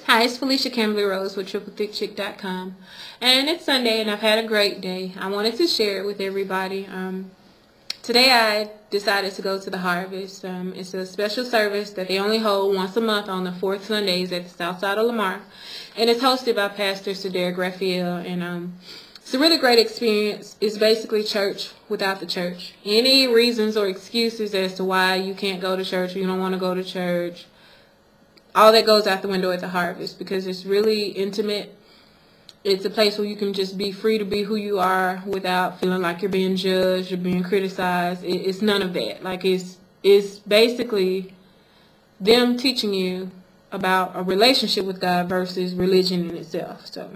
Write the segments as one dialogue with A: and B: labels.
A: Hi, it's Felicia Kimberly Rose with TripleThickChick.com, and it's Sunday, and I've had a great day. I wanted to share it with everybody. Today I decided to go to the Harvest. It's a special service that they only hold once a month on the fourth Sundays at the south side of Lamar, and it's hosted by Pastor Cedric Raphael, and it's a really great experience. It's basically church without the church. Any reasons or excuses as to why you can't go to church or you don't want to go to church, all that goes out the window at the Harvest, because it's really intimate. It's a place where you can just be free to be who you are without feeling like you're being judged or being criticized. It's none of that. Like, it's basically them teaching you about a relationship with God versus religion in itself. So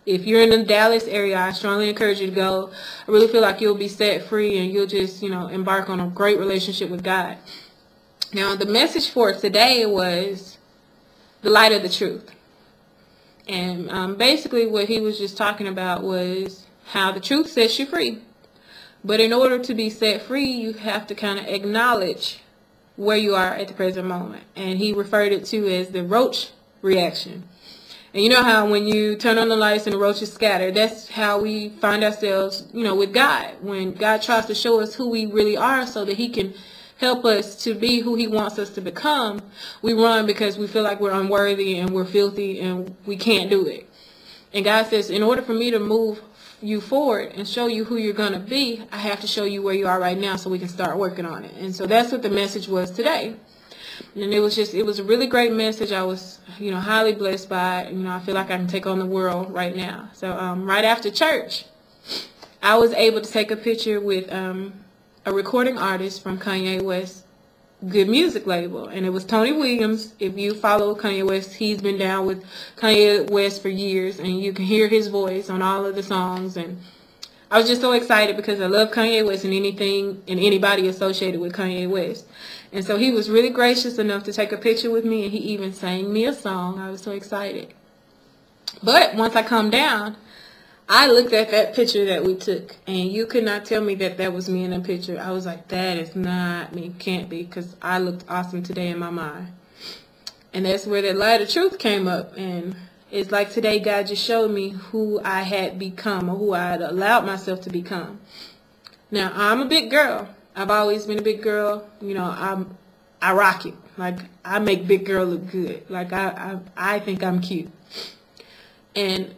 A: if you're in the Dallas area, I strongly encourage you to go. I really feel like you'll be set free and you'll just, embark on a great relationship with God. Now, the message for today was the light of the truth. And basically what he was just talking about was how the truth sets you free. But in order to be set free, you have to kind of acknowledge where you are at the present moment. And he referred it to as the roach reaction. And you know how when you turn on the lights and the roaches scatter, that's how we find ourselves, with God. When God tries to show us who we really are so that he can help us to be who he wants us to become, we run because we feel like we're unworthy and we're filthy and we can't do it. And God says, in order for me to move you forward and show you who you're going to be, I have to show you where you are right now so we can start working on it. And so that's what the message was today. And it was a really great message. I was, highly blessed by it. I feel like I can take on the world right now. So right after church, I was able to take a picture with a recording artist from Kanye West's Good Music label, and it was Tony Williams. If you follow Kanye West, he's been down with Kanye West for years, and you can hear his voice on all of the songs. And I was just so excited because I love Kanye West and anything and anybody associated with Kanye West. And so he was really gracious enough to take a picture with me, and he even sang me a song. I was so excited. But once I calmed down, I looked at that picture that we took, and you could not tell me that that was me in the picture. I was like, that is not me. Can't be, because I looked awesome today in my mind. And that's where the light of truth came up. And it's like today God just showed me who I had become, or who I had allowed myself to become. Now, I'm a big girl. I've always been a big girl. I rock it. Like, I make big girl look good. Like, I think I'm cute. And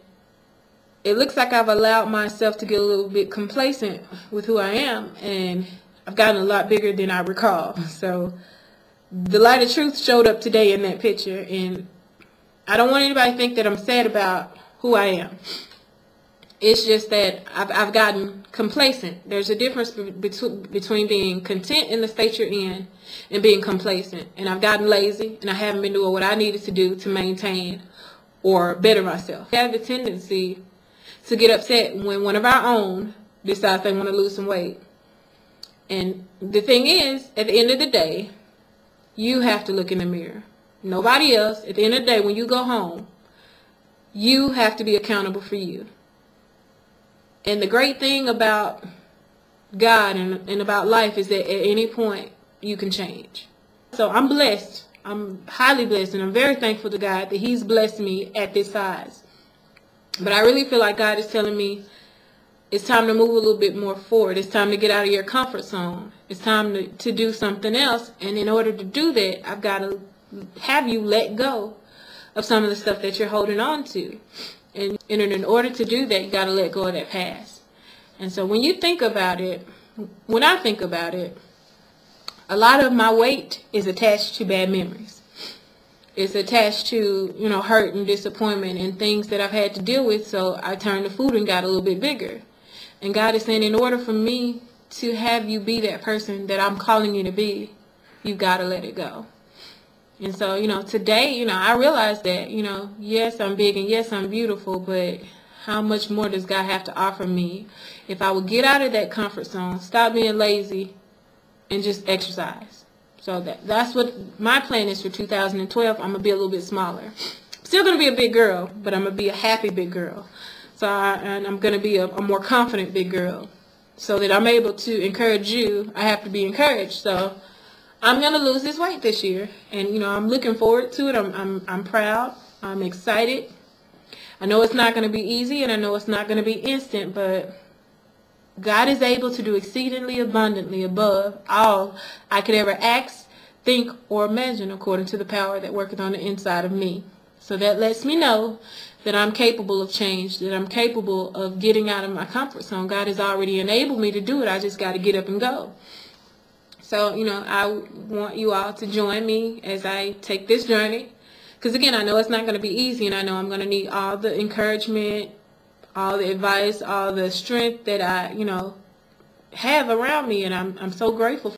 A: it looks like I've allowed myself to get a little bit complacent with who I am, and I've gotten a lot bigger than I recall. So the light of truth showed up today in that picture, and I don't want anybody to think that I'm sad about who I am. It's just that I've gotten complacent. There's a difference between being content in the state you're in and being complacent. And I've gotten lazy, and I haven't been doing what I needed to do to maintain or better myself. I have the tendency to get upset when one of our own decides they want to lose some weight. And the thing is, at the end of the day, you have to look in the mirror. Nobody else. At the end of the day, when you go home, you have to be accountable for you. And the great thing about God and about life is that at any point, you can change. So I'm blessed. I'm highly blessed, and I'm very thankful to God that he's blessed me at this size. But I really feel like God is telling me it's time to move a little bit more forward. It's time to get out of your comfort zone. It's time to do something else. And in order to do that, I've got to have you let go of some of the stuff that you're holding on to. And in order to do that, you got to let go of that past. And so when you think about it, when I think about it, a lot of my weight is attached to bad memories. It's attached to, hurt and disappointment and things that I've had to deal with. So I turned to food and got a little bit bigger. And God is saying, in order for me to have you be that person that I'm calling you to be, you've got to let it go. And so, today, I realized that, yes, I'm big and yes, I'm beautiful, but how much more does God have to offer me if I would get out of that comfort zone, stop being lazy, and just exercise? So that's what my plan is for 2012. I'm going to be a little bit smaller. Still going to be a big girl, but I'm going to be a happy big girl. So I'm going to be a more confident big girl. So that I'm able to encourage you, I have to be encouraged. So I'm going to lose this weight this year. And, I'm looking forward to it. I'm proud. I'm excited. I know it's not going to be easy, and I know it's not going to be instant, but God is able to do exceedingly abundantly above all I could ever ask, think, or imagine, according to the power that worketh on the inside of me. So that lets me know that I'm capable of change, that I'm capable of getting out of my comfort zone. God has already enabled me to do it. I just got to get up and go. So, I want you all to join me as I take this journey. Because, again, I know it's not going to be easy, and I know I'm going to need all the encouragement, all the advice, all the strength that I, have around me, and I'm so grateful